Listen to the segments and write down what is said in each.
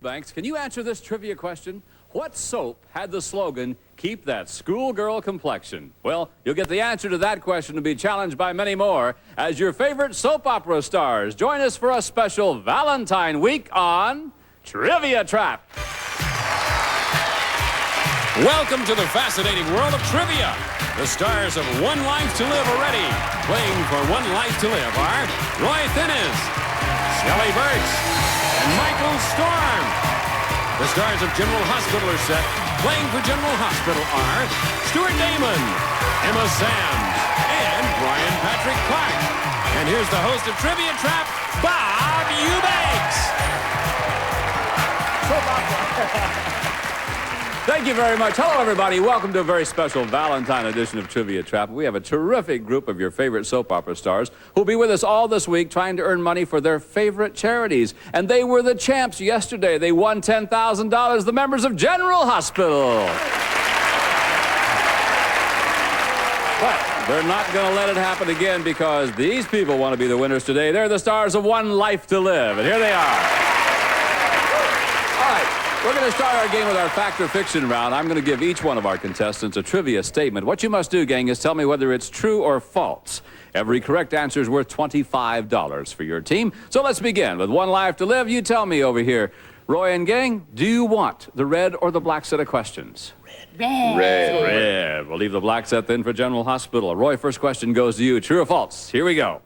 Banks, can you answer this trivia question? What soap had the slogan, "Keep that schoolgirl complexion"? Well, you'll get the answer to that question and be challenged by many more as your favorite soap opera stars join us for a special Valentine week on Trivia Trap. Welcome to the fascinating world of trivia. The stars of One Life to Live are ready. Playing for One Life to Live are Roy Thinnes, Shelly Burch, and Michael Storm. The stars of General Hospital are set. Playing for General Hospital are Stuart Damon, Emma Sams, and Patrick Clarke. And here's the host of Trivia Trap, Bob Eubanks. Thank you very much. Hello, everybody. Welcome to a very special Valentine edition of Trivia Trap. We have a terrific group of your favorite soap opera stars who'll be with us all this week trying to earn money for their favorite charities. And they were the champs yesterday. They won $10,000, the members of General Hospital. But they're not going to let it happen again because these people want to be the winners today. They're the stars of One Life to Live. And here they are. We're going to start our game with our fact or fiction round. I'm going to give each one of our contestants a trivia statement. What you must do, gang, is tell me whether it's true or false. Every correct answer is worth $25 for your team. So let's begin with One Life to Live. You tell me over here, Roy and gang, do you want the red or the black set of questions? Red. Red. We'll leave the black set then for General Hospital. Roy, first question goes to you. True or false? Here we go.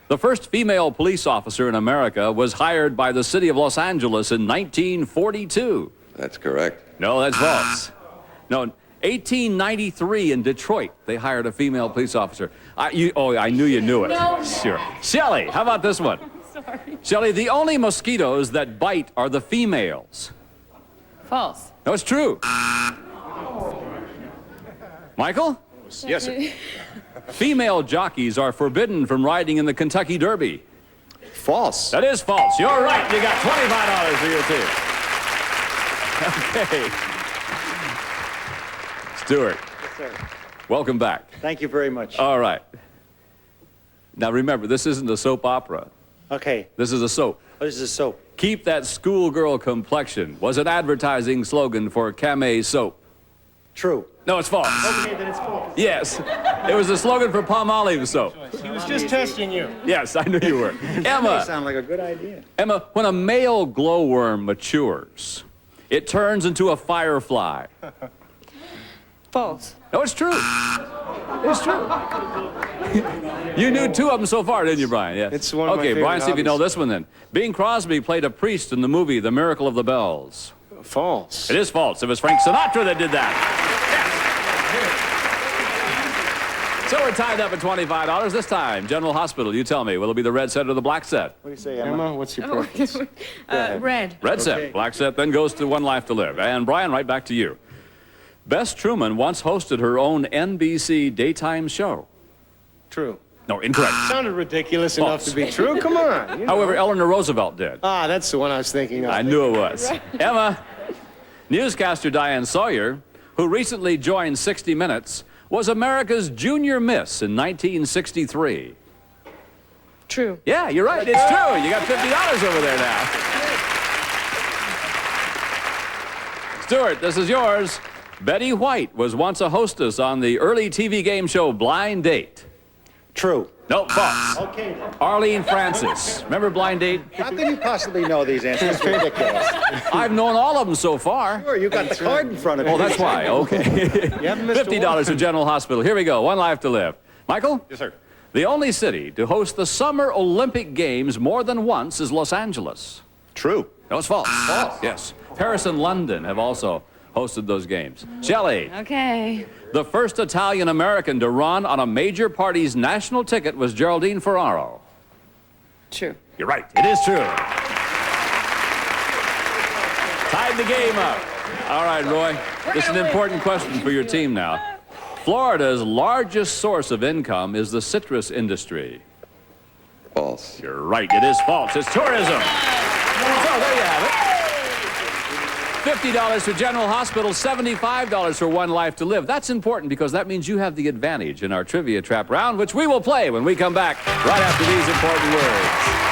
The first female police officer in America was hired by the city of Los Angeles in 1942. That's correct. No, that's false. No, 1893 in Detroit, they hired a female police officer. I knew you knew it. No. Sure. Shelly, how about this one? Sorry. Shelly, the only mosquitoes that bite are the females. False. No, it's true. Michael? Yes, sir. Female jockeys are forbidden from riding in the Kentucky Derby. False. That is false. You're right. You got $25 for your team. Okay. Stuart. Yes, sir. Welcome back. Thank you very much. All right. Now remember, this isn't a soap opera. Okay. This is a soap. What is this soap? Keep that schoolgirl complexion was an advertising slogan for Camay soap. True. No, it's false. Okay, then it's false. Yes. It was the slogan for Palmolive soap. He was just testing you. Yes, I knew you were. Emma. Sound like a good idea. Emma, when a male glowworm matures, it turns into a firefly. False. No, it's true. It's true. You knew two of them so far, didn't you, Brian? Yeah. It's one of my Okay, favorite Brian, see if you know hobbies. this one then. Bing Crosby played a priest in the movie The Miracle of the Bells. False. It is false. It was Frank Sinatra that did that. Yes. So we're tied up at $25. This time, General Hospital, you tell me, will it be the red set or the black set? What do you say, Emma? What's your preference? Red. Red set. Okay. Black set then goes to One Life to Live. And Brian, right back to you. Bess Truman once hosted her own NBC daytime show. True. No, incorrect. Sounded ridiculous False. enough to be true. Come on. You know. However, Eleanor Roosevelt did. Ah, that's the one I was thinking of. I knew it was. Emma, newscaster Diane Sawyer, who recently joined 60 Minutes, was America's junior miss in 1963. True. Yeah, you're right. It's true. You got $50 over there now. Stuart, this is yours. Betty White was once a hostess on the early TV game show Blind Date. True. No, false. Okay. Arlene Francis. Remember Blind Date? How can you possibly know these answers? It's ridiculous. I've known all of them so far. Sure, you got the card in front of you. Oh, that's why. Okay. You haven't missed a $50 to General Hospital. Here we go. One life to live. Michael? Yes, sir. The only city to host the Summer Olympic Games more than once is Los Angeles. True. No, it's false. False. Yes. Paris and London have also hosted those games. Shelley? Okay. The first Italian-American to run on a major party's national ticket was Geraldine Ferraro. True. You're right. It is true. Tied the game up. All right, Roy. This is an important question for your team now. Florida's largest source of income is the citrus industry. False. You're right. It is false. It's tourism. So there you have it. $50 for General Hospital, $75 for One Life to Live. That's important because that means you have the advantage in our Trivia Trap round, which we will play when we come back right after these important words.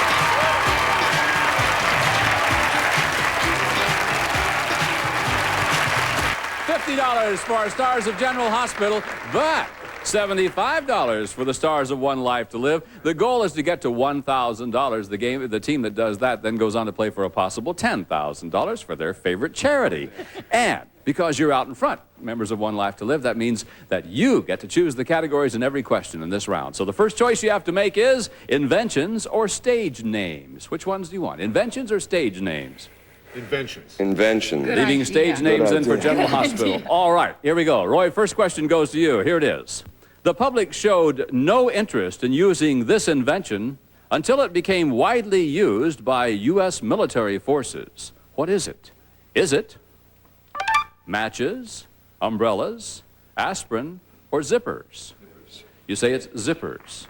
$50 for our Stars of General Hospital, but $75 for the Stars of One Life to Live. The goal is to get to $1,000. The team that does that then goes on to play for a possible $10,000 for their favorite charity. And because you're out in front, members of One Life to Live, that means that you get to choose the categories in every question in this round. So the first choice you have to make is inventions or stage names. Which ones do you want? Inventions or stage names? Inventions. Invention. Leaving stage names in for General Hospital. All right, here we go. Roy, first question goes to you. Here it is. The public showed no interest in using this invention until it became widely used by U.S. military forces. What is it? Is it matches, umbrellas, aspirin, or zippers? You say it's zippers.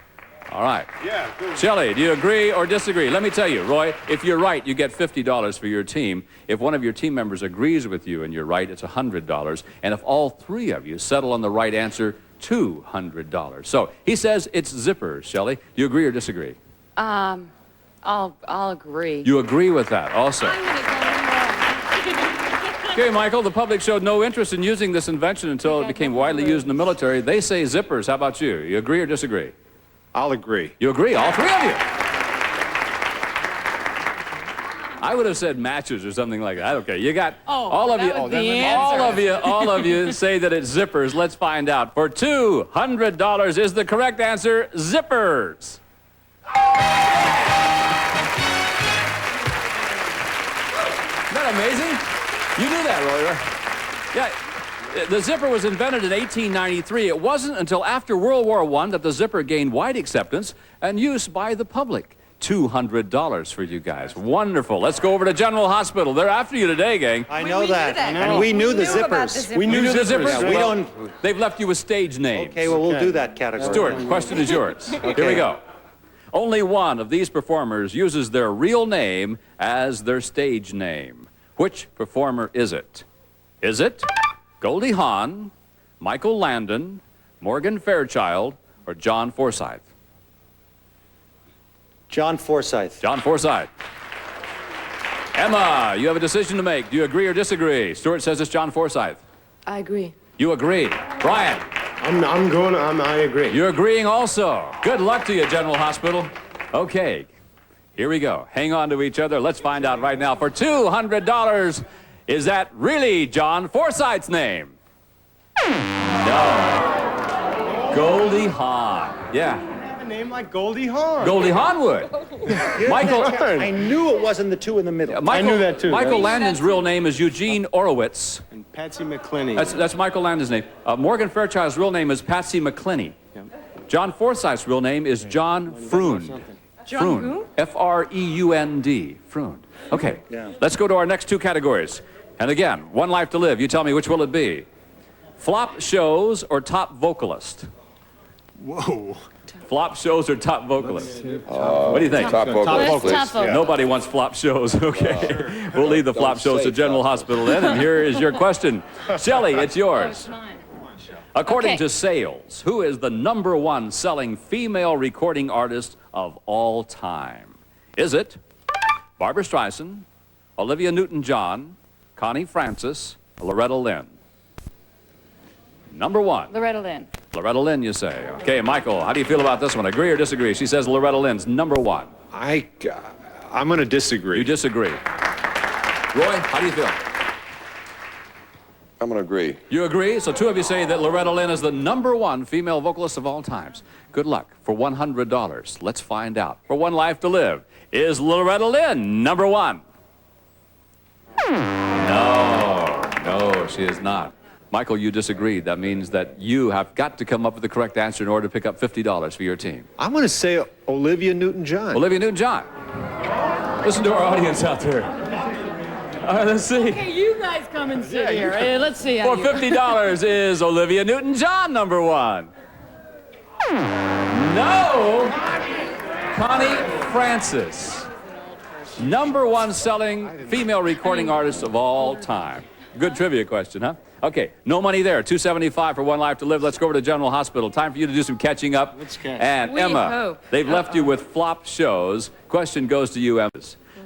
All right. Yeah, good. Shelly, do you agree or disagree? Let me tell you, Roy, if you're right, you get $50 for your team. If one of your team members agrees with you and you're right, it's $100. And if all three of you settle on the right answer, $200. So he says it's zippers. Shelly, do you agree or disagree? I'll agree. You agree with that also. I'm gonna go Okay, Michael, the public showed no interest in using this invention until it became widely used in the military. They say zippers. How about you? You agree or disagree? I'll agree. You agree, all three of you. I would have said matches or something like that. Okay, you got all of you. that was the answer. All of you say that it's zippers. Let's find out. For $200 is the correct answer, zippers. Isn't that amazing? You knew that, Roy, right? Yeah. The zipper was invented in 1893. It wasn't until after World War I that the zipper gained wide acceptance and use by the public. $200 for you guys. Wonderful. Let's go over to General Hospital. They're after you today, gang. I We know knew that. that. And we knew the about zippers. the We knew the zippers. Yeah, we Well, don't. They've left you with stage names. Okay, well, we'll do that category. Stuart, question is yours. Here we go. Only one of these performers uses their real name as their stage name. Which performer is it? Is it Goldie Hawn, Michael Landon, Morgan Fairchild, or John Forsythe? John Forsythe. John Forsythe. Emma, you have a decision to make. Do you agree or disagree? Stuart says it's John Forsythe. I agree. You agree. Brian, I agree. you're agreeing also. Good luck to you, General Hospital. Okay, here we go. Hang on to each other. Let's find out right now. For $200, is that really John Forsythe's name? No. Goldie Hawn. Yeah. A name like Goldie Hawn. Goldie Hawn would. Michael. I knew it wasn't the two in the middle. Michael, I knew that too. Michael Landon's real name is Eugene Orowitz. And Patsy McClinney. That's Michael Landon's name. Morgan Fairchild's real name is Patsy McClinney. John Forsythe's real name is John Freund. John who? F-R-E-U-N-D. Freund. Okay, Yeah. let's go to our next two categories. And again, One Life to Live. You tell me, which will it be? Flop shows or top vocalist? Whoa. Flop shows or top vocalist? What do you think? Top vocalist, please. Top vocalist. Nobody wants flop shows. Okay. We'll leave the flop shows to General Hospital then. And here is your question. Shelley, it's yours. According Okay. to sales, who is the #1 selling female recording artist of all time? Is it Barbra Streisand, Olivia Newton-John, Connie Francis, or Loretta Lynn? #1. Loretta Lynn. Loretta Lynn, you say. Okay, Michael, how do you feel about this one? Agree or disagree? She says Loretta Lynn's #1. I'm going to disagree. You disagree. Roy, how do you feel? I'm going to agree. You agree? So two of you say that Loretta Lynn is the #1 female vocalist of all times. Good luck for $100. Let's find out. For One Life to Live, is Loretta Lynn #1? No, she is not. Michael, you disagreed. That means that you have got to come up with the correct answer in order to pick up $50 for your team. I'm going to say Olivia Newton-John. Olivia Newton-John. Listen to our audience out there. All right, let's see. Okay, you guys come and sit here. Let's see how For you... $50 is Olivia Newton-John #1. No! Connie Francis. #1 selling female recording artist of all time. Good trivia question, huh? Okay, no money there. $275 for One Life to Live. Let's go over to General Hospital. Time for you to do some catching up. Let's catch. And We Emma, hope. they've left you with flop shows. Question goes to you, Emma.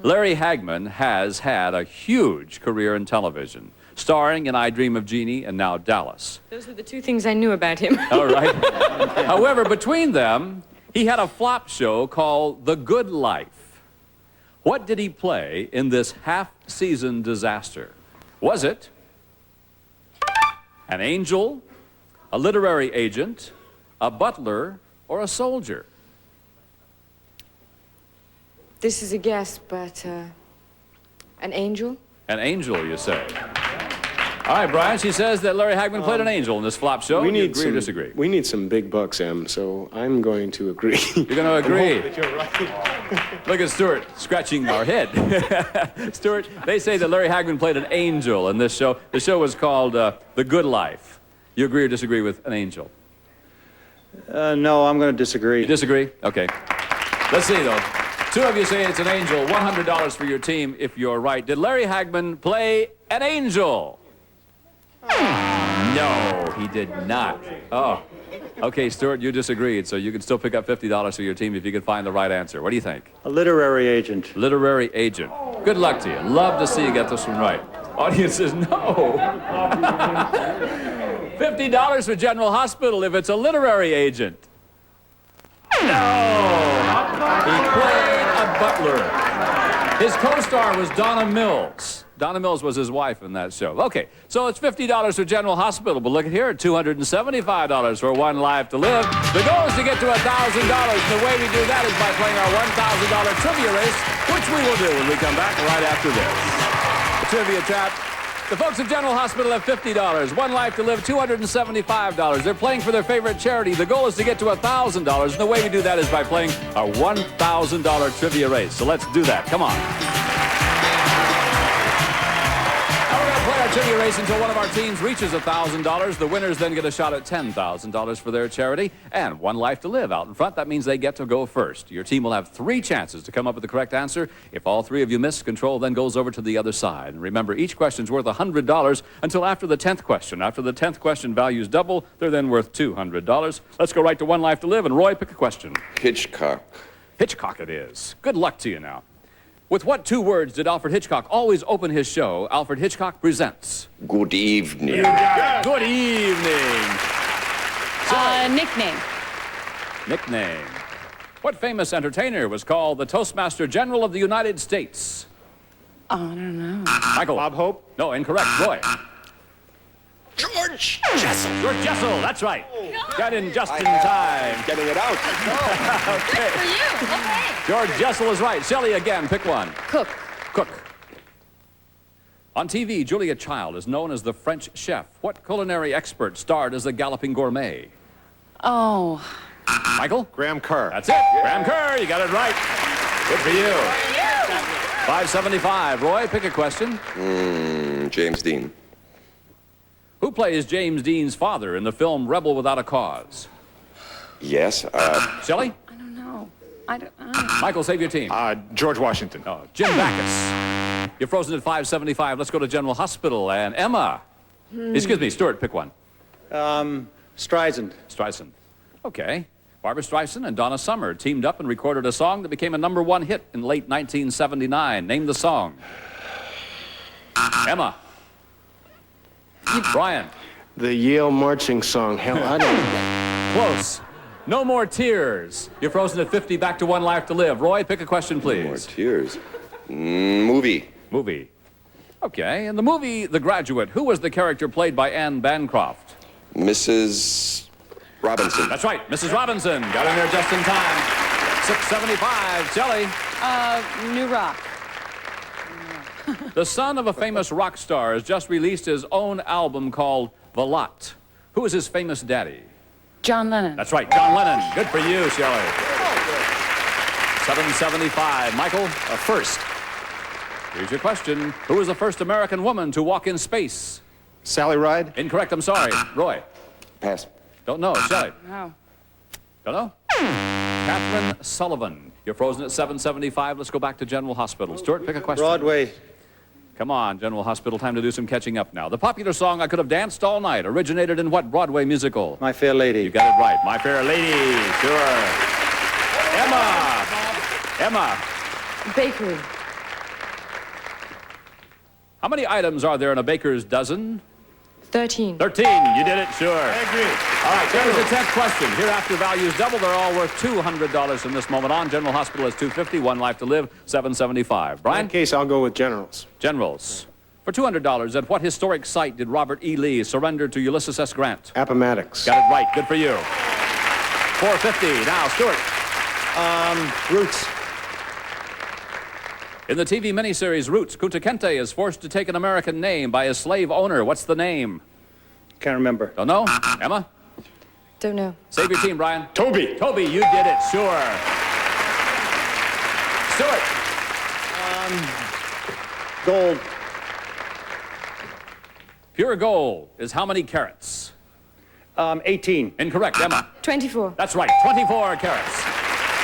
Larry Hagman has had a huge career in television. starring in I Dream of Jeannie and Now Dallas. Those were the two things I knew about him. All right. However, between them, he had a flop show called The Good Life. What did he play in this half-season disaster? Was it an angel, a literary agent, a butler, or a soldier? This is a guess, but, an angel? An angel, you say. All right, Brian, she says that Larry Hagman played an angel in this flop show. We You need agree some, or disagree? We need some big bucks, Em, so I'm going to agree. You're going to agree. That you're right. Look at Stuart scratching our head. Stuart, they say that Larry Hagman played an angel in this show. The show was called The Good Life. You agree or disagree with an angel? No, I'm going to disagree. You disagree? Okay. Let's see, though. Two of you say it's an angel. $100 for your team if you're right. Did Larry Hagman play an angel? No, he did not. Oh. Okay, Stuart, you disagreed, so you can still pick up $50 for your team if you can find the right answer. What do you think? A literary agent. Literary agent. Good luck to you. Love to see you get this one right. Audience says no. $50 for General Hospital if it's a literary agent. No. He played a butler. His co-star was Donna Mills. Donna Mills was his wife in that show. Okay, so it's $50 for General Hospital, but look at here, $275 for One Life to Live. The goal is to get to $1,000. The way we do that is by playing our $1,000 trivia race, which we will do when we come back right after this. The trivia chat. The folks at General Hospital have $50. One Life to Live, $275. They're playing for their favorite charity. The goal is to get to $1,000, and the way we do that is by playing our $1,000 trivia race. So let's do that. Come on. Play our trivia race until one of our teams reaches $1,000. The winners then get a shot at $10,000 for their charity and One Life to Live out in front. That means they get to go first. Your team will have 3 chances to come up with the correct answer. If all 3 of you miss, control then goes over to the other side. And remember, each question's worth $100 until after the 10th question. After the 10th question, values double. They're then worth $200. Let's go right to One Life to Live. And Roy, pick a question. Hitchcock. Hitchcock it is. Good luck to you now. With what 2 words did Alfred Hitchcock always open his show, Alfred Hitchcock Presents? Good evening. Good evening. Nickname. Nickname. What famous entertainer was called the Toastmaster General of the United States? Oh, I don't know. Michael. Bob Hope? No, incorrect. Roy. George Jessel. George Jessel, that's right. Got in just in time. Getting it out. Okay. For you. Okay. George Jessel is right. Shelley again, pick one. Cook. Cook. On TV, Julia Child is known as the French chef. What culinary expert starred as the Galloping Gourmet? Oh. Michael? Graham Kerr. That's it. Graham Kerr, you got it right. Good for you. $575. Roy, pick a question. James Dean. Who plays James Dean's father in the film Rebel Without a Cause? Yes. Shelley? I don't know. I don't. Michael, save your team. George Washington. Oh, Jim Backus. You're frozen at $575. Let's go to General Hospital. And Emma. Excuse me, Stuart, pick one. Streisand. Streisand. Okay. Barbra Streisand and Donna Summer teamed up and recorded a song that became a #1 hit in late 1979. Name the song. Emma. Brian. The Yale marching song. Hell, I don't know. Close. No More Tears. You're frozen at 50, back to One Life to Live. Roy, pick a question, please. More tears. Movie. Movie. Okay, in the movie The Graduate, who was the character played by Anne Bancroft? Mrs. Robinson. That's right, Mrs. Robinson. Got in there just in time. $675. Shelley. New Rock. The son of a famous rock star has just released his own album called The Lot. Who is his famous daddy? John Lennon. That's right, John Lennon. Good for you, Shelley. $775. Michael? First. Here's your question. Who was the first American woman to walk in space? Sally Ride? Incorrect, I'm sorry. Roy? Pass. Don't know. Shelley? No. Don't know? Catherine Sullivan. You're frozen at $775. Let's go back to General Hospital. Stuart, pick a question. Broadway. Come on, General Hospital. Time to do some catching up now. The popular song I Could Have Danced All Night originated in what Broadway musical? My Fair Lady. You got it right. My Fair Lady. Sure. Emma. Emma. Bakery. How many items are there in a baker's dozen? 13. 13. You did it, sure. I agree. All right, there's the 10th question. Hereafter values double. They're all worth $200 from this moment on. General Hospital is $250. One Life to Live, $775. In Brian? that case, I'll go with generals. Generals. For $200, at what historic site did Robert E. Lee surrender to Ulysses S. Grant? Appomattox. Got it right. Good for you. $450. Now, Stuart. Roots. In the TV miniseries Roots, Kunta Kinte is forced to take an American name by his slave owner. What's the name? Can't remember. Don't know? Emma? Don't know. Save your team, Brian. Toby. Toby, you did it, sure. Stuart. Gold. Pure gold is how many carats? 18. Incorrect, Emma. 24. That's right, 24 carats.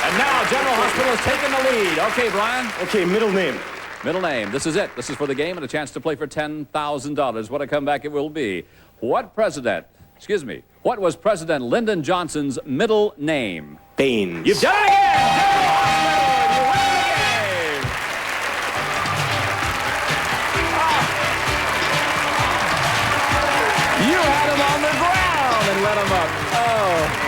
And now General Hospital is taking the lead. Okay, Brian. Okay, middle name. Middle name. This is it. This is for the game and a chance to play for $10,000. What a comeback it will be. What was President Lyndon Johnson's middle name? Baines. You've done it again! General Hospital, you win the game! You had him on the ground and let him up. Oh.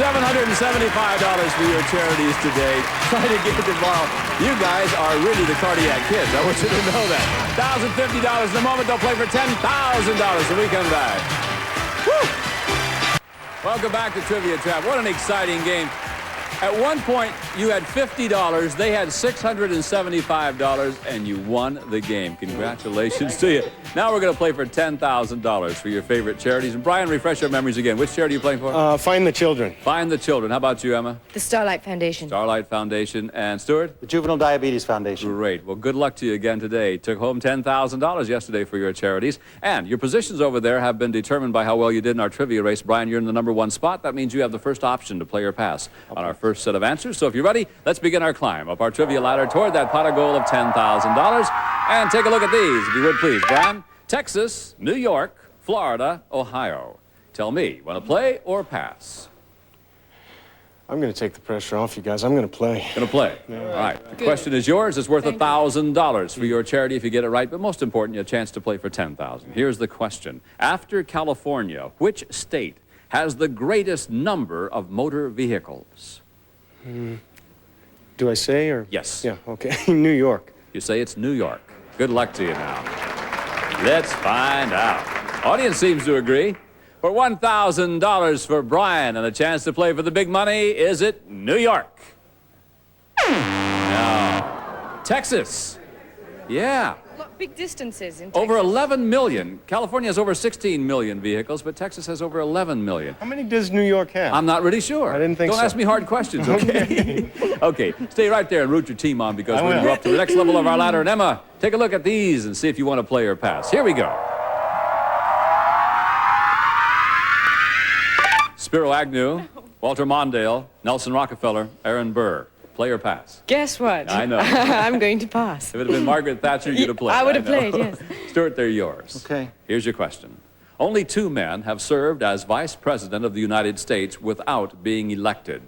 $775 for your charities today. Try to get it tomorrow. You guys are really the cardiac kids. I want you to know that. $1,050 in a moment. They'll play for $10,000 when we come back. Woo! Welcome back to Trivia Trap. What an exciting game. At one point, you had $50. They had $675, and you won the game. Congratulations to you. Now we're going to play for $10,000 for your favorite charities. And Brian, refresh our memories again. Which charity are you playing for? Find the Children. Find the Children. How about you, Emma? The Starlight Foundation. Starlight Foundation. And Stuart? The Juvenile Diabetes Foundation. Great. Well, good luck to you again today. Took home $10,000 yesterday for your charities. And your positions over there have been determined by how well you did in our trivia race. Brian, you're in the #1 spot. That means you have the first option to play or pass on our first set of answers. So if you're ready, let's begin our climb up our trivia ladder toward that pot of gold of $10,000. And take a look at these, if you would please, Brian. Texas, New York, Florida, Ohio. Tell me, want to play or pass? I'm going to take the pressure off you guys. I'm going to play. Going to play. Yeah. All right. The question is yours. It's worth $1,000 for your charity if you get it right, but most important, you have a chance to play for $10,000. Here's the question. After California, which state has the greatest number of motor vehicles? Do I say or? Yes. Yeah, okay. New York. You say it's New York. Good luck to you now. Let's find out. Audience seems to agree. For $1,000 for Brian and a chance to play for the big money, is it New York? No. Texas. Yeah. Big distances in Over 11 million. California has over 16 million vehicles, but Texas has over 11 million. How many does New York have? I'm not really sure. I didn't think so. Don't ask me hard questions, okay? Okay, stay right there and root your team on because we're going to go up to the next level of our ladder. And Emma, take a look at these and see if you want to play or pass. Here we go. Spiro Agnew, Walter Mondale, Nelson Rockefeller, Aaron Burr. Play or pass? Guess what? I know. I'm going to pass. If it had been Margaret Thatcher, you'd have played. I would have know. played, yes. Stuart, they're yours. Okay. Here's your question. Only 2 men have served as Vice President of the United States without being elected.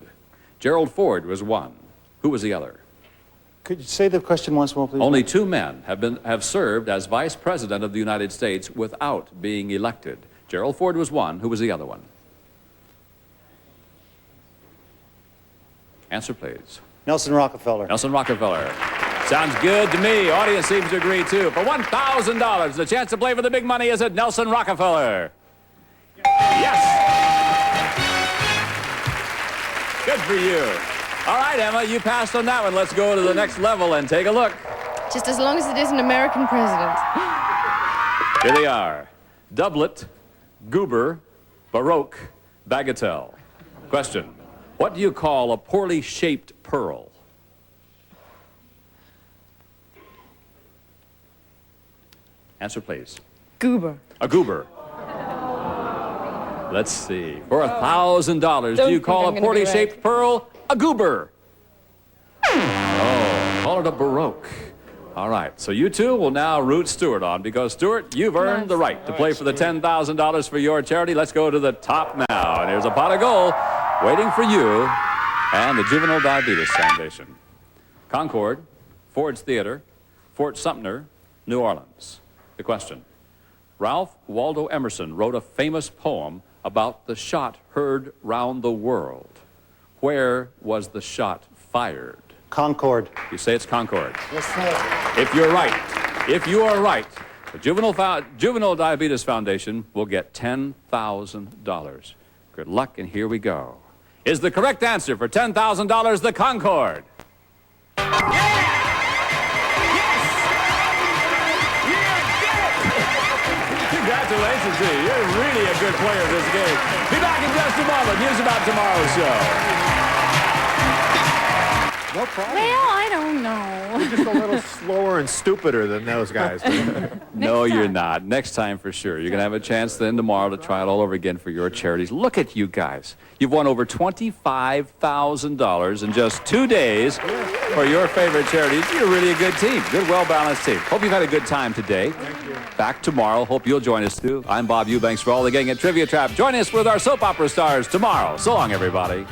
Gerald Ford was one. Who was the other? Could you say the question once more, please? Only 2 men have served as Vice President of the United States without being elected. Gerald Ford was one. Who was the other one? Answer, please. Nelson Rockefeller. Nelson Rockefeller. Sounds good to me. Audience seems to agree, too. For $1,000, the chance to play for the big money is at Nelson Rockefeller. Yes! Good for you. All right, Emma, you passed on that one. Let's go to the next level and take a look. Just as long as it is an American president. Here they are. Doublet, Goober, Baroque, Bagatelle. Question. What do you call a poorly shaped pearl? Answer, please. Goober. A goober. Let's see. For $1,000, do you call a poorly shaped pearl a goober? Oh, call it a Baroque. All right, so you two will now root Stuart on because, Stuart, you've earned the right to play for the $10,000 for your charity. Let's go to the top now. And here's a pot of gold waiting for you and the Juvenile Diabetes Foundation. Concord, Ford's Theater, Fort Sumter, New Orleans. The question. Ralph Waldo Emerson wrote a famous poem about the shot heard round the world. Where was the shot fired? Concord. You say it's Concord. Yes, sir. If you are right, the Juvenile Diabetes Foundation will get $10,000. Good luck, and here we go. Is the correct answer for $10,000 the Concord? Congratulations to you. You're really a good player of this game. Be back in just a moment. News about tomorrow's show. No problem. Well, I don't know. You're just a little slower and stupider than those guys. No, Next you're time. not. Next time for sure. You're going to have a chance then tomorrow to try it all over again for your charities. Look at you guys. You've won over $25,000 in just 2 days for your favorite charities. You're really a good team. Good, well-balanced team. Hope you've had a good time today. Thank you. Back tomorrow. Hope you'll join us too. I'm Bob Eubanks for all the gang at Trivia Trap. Join us with our soap opera stars tomorrow. So long, everybody.